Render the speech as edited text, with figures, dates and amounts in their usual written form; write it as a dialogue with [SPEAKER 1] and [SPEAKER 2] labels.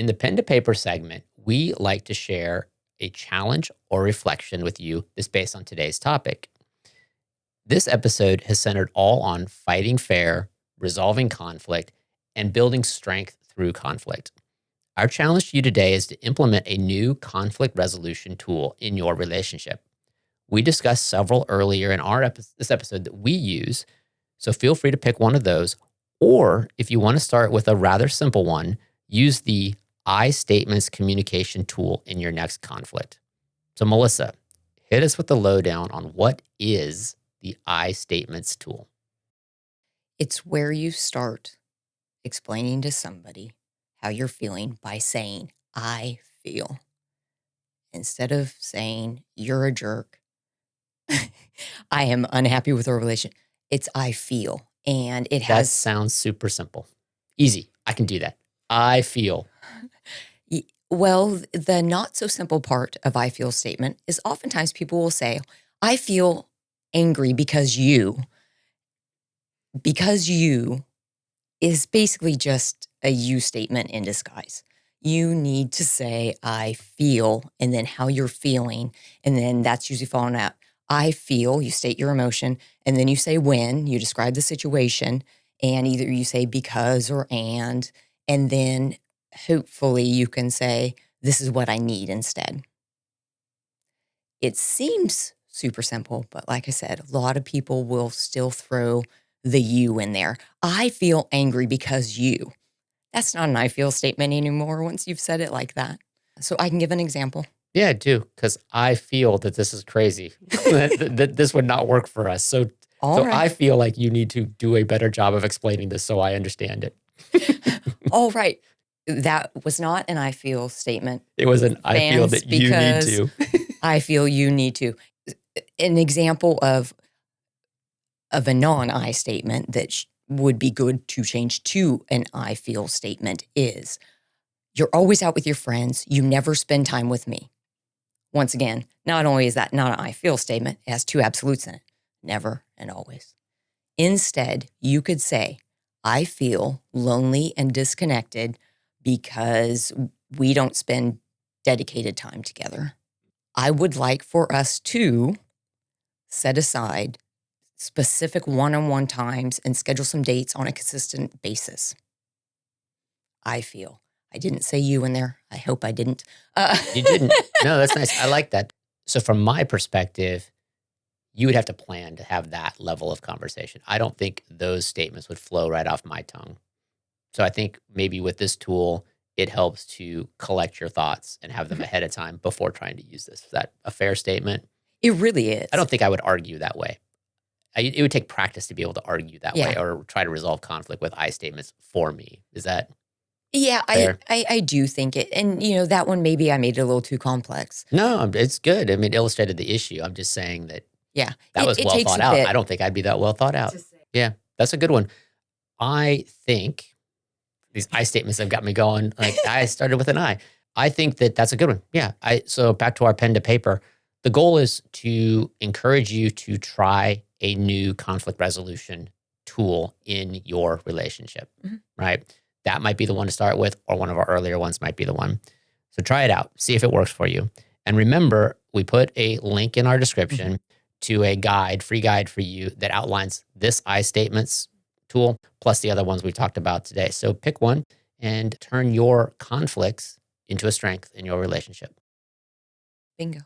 [SPEAKER 1] In the pen to paper segment, we like to share a challenge or reflection with you that's based on today's topic. This episode has centered all on fighting fair, resolving conflict, and building strength through conflict. Our challenge to you today is to implement a new conflict resolution tool in your relationship. We discussed several earlier in this episode that we use, so feel free to pick one of those. Or if you want to start with a rather simple one, use the I statements communication tool in your next conflict. So Melissa, hit us with the lowdown on what is the I statements tool.
[SPEAKER 2] It's where you start explaining to somebody how you're feeling by saying, I feel. Instead of saying, you're a jerk, I am unhappy with our relation. It's I feel. And it
[SPEAKER 1] That
[SPEAKER 2] has.
[SPEAKER 1] sounds super simple. Easy. I can do that. I feel.
[SPEAKER 2] Well, the not so simple part of I feel statement is oftentimes people will say, I feel angry because you. Because you is basically just a you statement in disguise. You need to say, I feel, and then how you're feeling. And then that's usually followed out. I feel, you state your emotion, and then you say when, you describe the situation, and either you say because or and then hopefully you can say, this is what I need instead. It seems super simple, but like I said, a lot of people will still throw the you in there. I feel angry because you. That's not an I feel statement anymore once you've said it like that. So I can give an example.
[SPEAKER 1] Yeah, I do, because I feel that this is crazy, that this would not work for us. So
[SPEAKER 2] All right.
[SPEAKER 1] I feel like you need to do a better job of explaining this so I understand it.
[SPEAKER 2] All right. That was not an I feel statement.
[SPEAKER 1] It was an I feel that you need to.
[SPEAKER 2] I feel you need to. An example of a non-I statement that would be good to change to an I feel statement is, you're always out with your friends. You never spend time with me. Once again, not only is that not an I feel statement, it has two absolutes in it, never and always. Instead, you could say, I feel lonely and disconnected because we don't spend dedicated time together. I would like for us to set aside specific one-on-one times and schedule some dates on a consistent basis. I feel. I didn't say you in there. I hope I didn't.
[SPEAKER 1] You didn't. No, that's nice. I like that. So from my perspective, you would have to plan to have that level of conversation. I don't think those statements would flow right off my tongue. So I think maybe with this tool, it helps to collect your thoughts and have them ahead of time before trying to use this. Is that a fair statement?
[SPEAKER 2] It really is.
[SPEAKER 1] I don't think I would argue that way. It would take practice to be able to argue that way or try to resolve conflict with I statements for me. Is that
[SPEAKER 2] Yeah,
[SPEAKER 1] fair?
[SPEAKER 2] I do think it. And, that one, maybe I made it a little too complex.
[SPEAKER 1] No, it's good. I mean, it illustrated the issue. I'm just saying that
[SPEAKER 2] Yeah.
[SPEAKER 1] that was well thought out. I don't think I'd be that well thought out. Yeah, that's a good one. I think these I statements have got me going. Like I started with an I. I think that that's a good one. Yeah. So back to our pen to paper. The goal is to encourage you to try a new conflict resolution tool in your relationship, right? That might be the one to start with, or one of our earlier ones might be the one. So try it out. See if it works for you. And remember, we put a link in our description to a guide, free guide for you that outlines this I statements tool, plus the other ones we talked about today. So pick one and turn your conflicts into a strength in your relationship.
[SPEAKER 2] Bingo.